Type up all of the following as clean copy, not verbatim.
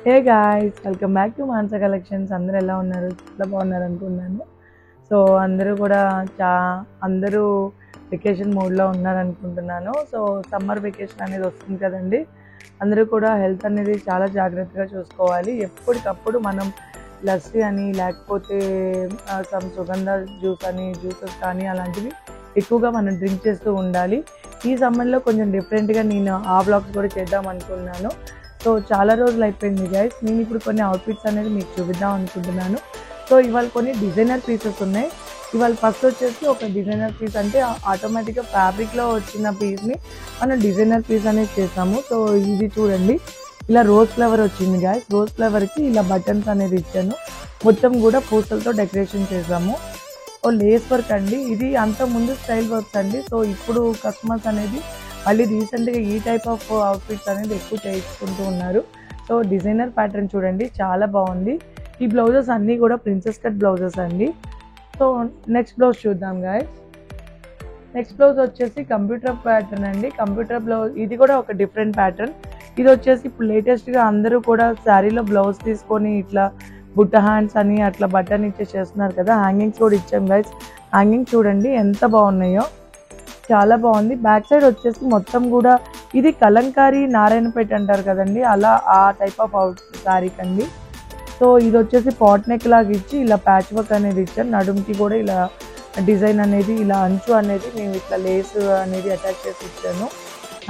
Hey guys, welcome back to Manasa collections. అందరూ ఎలా ఉన్నారు? చాలా బాగున్నారు అనుకున్నాను. సో అందరూ వెకేషన్ మోడ్లో ఉన్నారు అనుకుంటున్నాను. సో సమ్మర్ వెకేషన్ అనేది వస్తుంది కదండి. అందరూ కూడా హెల్త్ అనేది చాలా జాగ్రత్తగా చూసుకోవాలి. ఎప్పటికప్పుడు మనం లస్సీ అని లేకపోతే సుగంధ జ్యూసెస్ కానీ అలాంటివి ఎక్కువగా మనం డ్రింక్ చేస్తూ ఉండాలి. ఈ సమ్మర్లో కొంచెం డిఫరెంట్గా నేను ఆ బ్లాగ్స్ కూడా చేద్దాం అనుకున్నాను. సో చాలా రోజులు అయిపోయింది గైస్. నేను ఇప్పుడు కొన్ని అవుట్ఫిట్స్ అనేది మీకు చూపిద్దాం అనుకుంటున్నాను. సో ఇవాళ కొన్ని డిజైనర్ పీసెస్ ఉన్నాయి. ఇవాళ ఫస్ట్ వచ్చేసి ఒక డిజైనర్ పీస్, అంటే ఆటోమేటిక్గా ఫ్యాబ్రిక్లో వచ్చిన పీస్ని మనం డిజైనర్ పీస్ అనేది చేసాము. సో ఇది చూడండి, ఇలా రోజ్ ఫ్లవర్ వచ్చింది గైస్. రోజ్ ఫ్లవర్కి ఇలా బటన్స్ అనేది ఇచ్చాను. మొత్తం కూడా పూసలతో డెకరేషన్ చేసాము. లేస్ వర్క్ అండి, ఇది అంత ముందు స్టైల్ వర్క్స్ అండి. సో ఇప్పుడు కస్టమర్స్ అనేది మళ్ళీ రీసెంట్గా ఈ టైప్ ఆఫ్ అవుట్ఫిట్స్ అనేది ఎక్కువ చేయించుకుంటూ ఉన్నారు. సో డిజైనర్ ప్యాటర్న్ చూడండి, చాలా బాగుంది. ఈ బ్లౌజెస్ అన్నీ కూడా ప్రిన్సెస్ కట్ బ్లౌజెస్ అండి. సో నెక్స్ట్ బ్లౌజ్ చూద్దాం గాయస్. నెక్స్ట్ బ్లౌజ్ వచ్చేసి కంప్యూటర్ ప్యాటర్న్ అండి. కంప్యూటర్ బ్లౌజ్ ఇది కూడా ఒక డిఫరెంట్ ప్యాటర్న్. ఇది వచ్చేసి ఇప్పుడు లేటెస్ట్గా అందరూ కూడా శారీలో బ్లౌజ్ తీసుకొని ఇట్లా బుట్ట హ్యాండ్స్ అని అట్లా బటన్ ఇచ్చే చేస్తున్నారు కదా. హ్యాంగింగ్స్ కూడా ఇచ్చాం గైస్. హ్యాంగింగ్ చూడండి ఎంత బాగున్నాయో, చాలా బాగుంది. బ్యాక్ సైడ్ వచ్చేసి మొత్తం కూడా ఇది కలంకారీ నారాయణపేట అంటారు కదండి, అలా ఆ టైప్ ఆఫ్ శారీ కండి. సో ఇది వచ్చేసి పాట్ నెక్ లాగా ఇచ్చి ఇలా ప్యాచ్ వర్క్ అనేది ఇచ్చాను. నడుముకి కూడా ఇలా డిజైన్ అనేది, ఇలా అంచు అనేది మేము ఇట్లా లేస్ అనేది అటాచ్ చేసి ఇచ్చాను.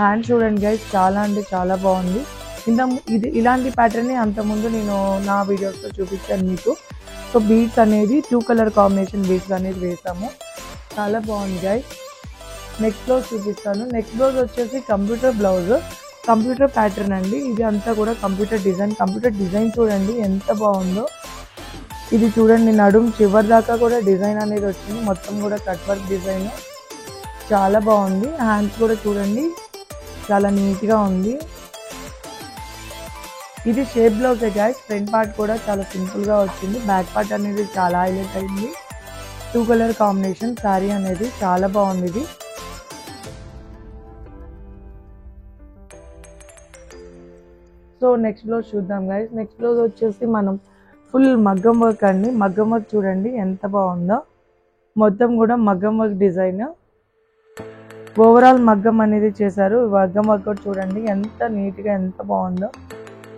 హ్యాండ్ చూడండి గైస్, చాలా అంటే చాలా బాగుంది. ఇలాంటి ప్యాటర్న్ అంతకుముందు నేను నా వీడియోస్లో చూపించాను మీకు. సో బీడ్స్ అనేది 2 కలర్ కాంబినేషన్ బీడ్స్ అనేది వేసాము, చాలా బాగుంది గైస్. నెక్స్ట్ బ్లౌజ్ చూపిస్తాను. నెక్స్ట్ బ్లౌజ్ వచ్చేసి కంప్యూటర్ బ్లౌజ్, కంప్యూటర్ ప్యాటర్న్ అండి. ఇది అంతా కూడా కంప్యూటర్ డిజైన్. కంప్యూటర్ డిజైన్ చూడండి ఎంత బాగుందో. ఇది చూడండి, నడుము చివరి దాకా కూడా డిజైన్ అనేది వచ్చింది. మొత్తం కూడా కట్ వర్క్ డిజైన్, చాలా బాగుంది. హ్యాండ్స్ కూడా చూడండి చాలా నీట్గా ఉంది. ఇది షేప్ బ్లౌజే గైస్. ఫ్రంట్ పార్ట్ కూడా చాలా సింపుల్గా వచ్చింది. బ్యాక్ పార్ట్ అనేది చాలా హైలైట్ అయింది. 2 కలర్ కాంబినేషన్ శారీ అనేది చాలా బాగుంది ఇది. సో నెక్స్ట్ బ్లౌజ్ చూద్దాం గైస్. నెక్స్ట్ బ్లౌజ్ వచ్చేసి మనం ఫుల్ మగ్గం వర్క్ అండి. మగ్గం వర్క్ చూడండి ఎంత బాగుందో. మొత్తం కూడా మగ్గం వర్క్ డిజైన్, ఓవరాల్ మగ్గం అనేది చేశారు. మగ్గం వర్క్ కూడా చూడండి ఎంత నీట్గా ఎంత బాగుందో.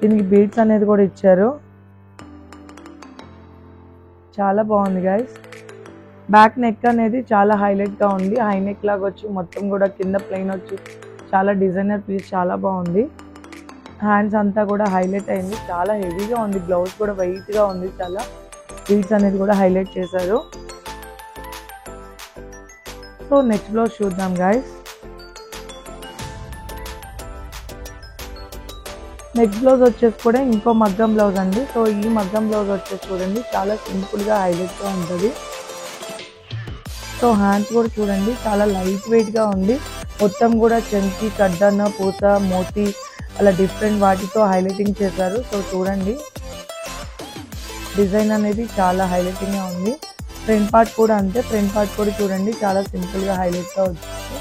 దీనికి బీడ్స్ అనేది కూడా ఇచ్చారు, చాలా బాగుంది గైస్. బ్యాక్ నెక్ అనేది చాలా హైలైట్గా ఉంది. హై నెక్ లాగా వచ్చి మొత్తం కూడా కింద ప్లెయిన్ వచ్చి చాలా డిజైనర్ పీస్, చాలా బాగుంది. హ్యాండ్స్ అంతా కూడా హైలైట్ అయింది, చాలా హెవీగా ఉంది. బ్లౌజ్ కూడా వెయిట్గా ఉంది, చాలా బీడ్స్ అనేది కూడా హైలైట్ చేశారు. సో నెక్స్ట్ బ్లౌజ్ చూద్దాం గైస్. నెక్స్ట్ బ్లౌజ్ వచ్చేసి కూడా ఇంకో మగ్గం బ్లౌజ్ అండి. సో ఈ మగ్గం బ్లౌజ్ వచ్చేసి చూడండి చాలా సింపుల్గా హైలైట్గా ఉంటుంది. సో హ్యాండ్స్ కూడా చూడండి చాలా లైట్ వెయిట్గా ఉంది. మొత్తం కూడా చంకి, కడ్డన్న, పూస, మోతి అలా డిఫరెంట్ వాటితో హైలైటింగ్ చేశారు. సో చూడండి డిజైన్ అనేది చాలా హైలైటింగ్గా ఉంది. ఫ్రంట్ పార్ట్ కూడా అంతే. ఫ్రంట్ పార్ట్ కూడా చూడండి చాలా సింపుల్గా హైలైట్గా వచ్చింది,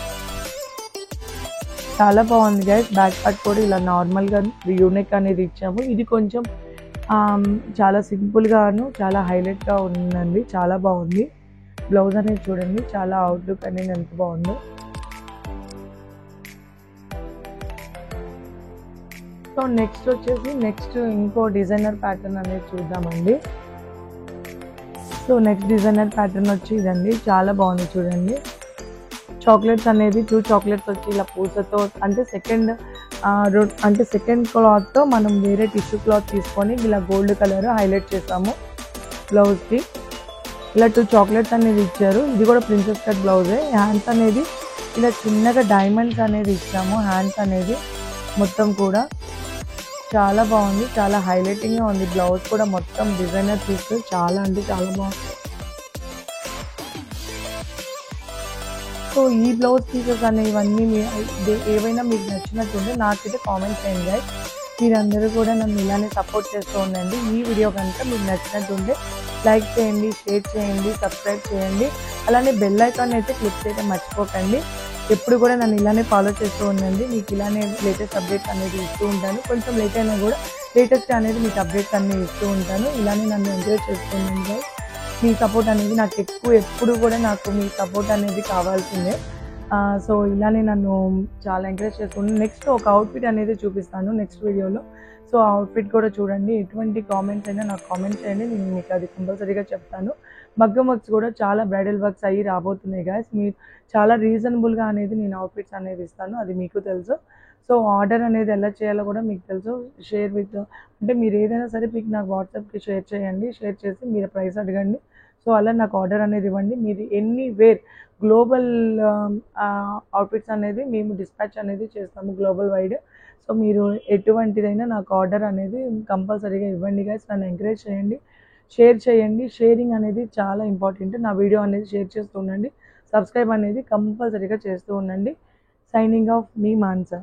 చాలా బాగుంది గైస్. బ్యాక్ పార్ట్ కూడా ఇలా నార్మల్గా యూనిక్ అనేది ఇచ్చాము. ఇది కొంచెం చాలా సింపుల్గాను చాలా హైలైట్గా ఉందండి, చాలా బాగుంది. బ్లౌజ్ అనేది చూడండి చాలా అవుట్లుక్ అనేది ఎంత బాగుందో. సో నెక్స్ట్ వచ్చేసి ఇంకో డిజైనర్ ప్యాటర్న్ అనేది చూద్దామండి. సో నెక్స్ట్ డిజైనర్ ప్యాటర్న్ వచ్చి ఇదండి, చాలా బాగుంది చూడండి. చాక్లెట్స్ అనేది 2 చాక్లెట్స్ వచ్చి ఇలా పూసతో, అంటే సెకండ్ క్లాత్తో మనం వేరే టిష్యూ క్లాత్ తీసుకొని ఇలా గోల్డ్ కలర్ హైలైట్ చేసాము బ్లౌజ్కి. ఇలా 2 చాక్లెట్స్ అనేది ఇచ్చారు. ఇది కూడా ప్రిన్సెస్ కట్ బ్లౌజే. హ్యాండ్స్ అనేది ఇలా చిన్నగా డైమండ్స్ అనేది ఇచ్చాము. హ్యాండ్స్ అనేది మొత్తం కూడా చాలా బాగుంది, చాలా హైలైటింగ్గా ఉంది. బ్లౌజ్ కూడా మొత్తం డిజైనర్ పీస్, చాలా అంటే చాలా బాగుంది. సో ఈ బ్లౌజ్ పీసెస్ అనేవన్నీ ఏవైనా మీకు నచ్చినట్టుంటే నాకైతే కామెంట్ చేయండి గైస్. మీరందరూ కూడా నన్ను ఇలానే సపోర్ట్ చేస్తూ ఉండండి. ఈ వీడియో కనుక మీకు నచ్చినట్టుంటే లైక్ చేయండి, షేర్ చేయండి, సబ్స్క్రైబ్ చేయండి. అలానే బెల్ ఐకాన్ అయితే క్లిక్ చేయడం మర్చిపోకండి. ఎప్పుడు కూడా నన్ను ఇలానే ఫాలో చేస్తూ ఉండండి. మీకు ఇలానే లేటెస్ట్ అప్డేట్స్ అనేది ఇస్తూ ఉంటాను. కొంచెం లేట్ అయినా కూడా లేటెస్ట్ అనేది మీకు అప్డేట్స్ అన్నీ ఇస్తూ ఉంటాను. ఇలానే నన్ను ఎంకరేజ్ చేస్తూ ఉండండి గైస్. మీ సపోర్ట్ అనేది నాకు ఎప్పుడు కూడా నాకు మీ సపోర్ట్ అనేది కావాల్సిందే. సో ఇలానే నన్ను చాలా ఎంకరేజ్ చేస్తున్నాను. నెక్స్ట్ ఒక అవుట్ఫిట్ అనేది చూపిస్తాను నెక్స్ట్ వీడియోలో. సో ఆ అవుట్ఫిట్ కూడా చూడండి. ఎటువంటి కామెంట్స్ అయినా నాకు కామెంట్ చేయండి, నేను మీకు అది కంపల్సరీగా చెప్తాను. మగ్గం వర్క్స్ కూడా చాలా బ్రైడల్ వర్క్స్ అయ్యి రాబోతున్నాయి గాయస్. మీరు చాలా రీజనబుల్గా అనేది నేను అవుట్ఫిట్స్ అనేది ఇస్తాను, అది మీకు తెలుసు. సో ఆర్డర్ అనేది ఎలా చేయాలో కూడా మీకు తెలుసు. షేర్ విత్ అంటే మీరు ఏదైనా సరే మీకు నాకు వాట్సాప్కి షేర్ చేయండి. షేర్ చేసి మీరు ప్రైస్ అడగండి. సో అలా నాకు ఆర్డర్ అనేది ఇవ్వండి. మీరు ఎనీవేర్ గ్లోబల్ అవుట్ఫిట్స్ అనేది మేము డిస్పాచ్ అనేది చేస్తాము గ్లోబల్ వైడ్. సో మీరు ఎటువంటిదైనా నాకు ఆర్డర్ అనేది కంపల్సరీగా ఇవ్వండి గైస్. నన్ను ఎంకరేజ్ చేయండి, షేర్ చేయండి. షేరింగ్ అనేది చాలా ఇంపార్టెంట్. నా వీడియో అనేది షేర్ చేస్తూ ఉండండి. సబ్స్క్రైబ్ అనేది కంపల్సరీగా చేస్తూ ఉండండి. సైనింగ్ ఆఫ్ మీ మాన్సా.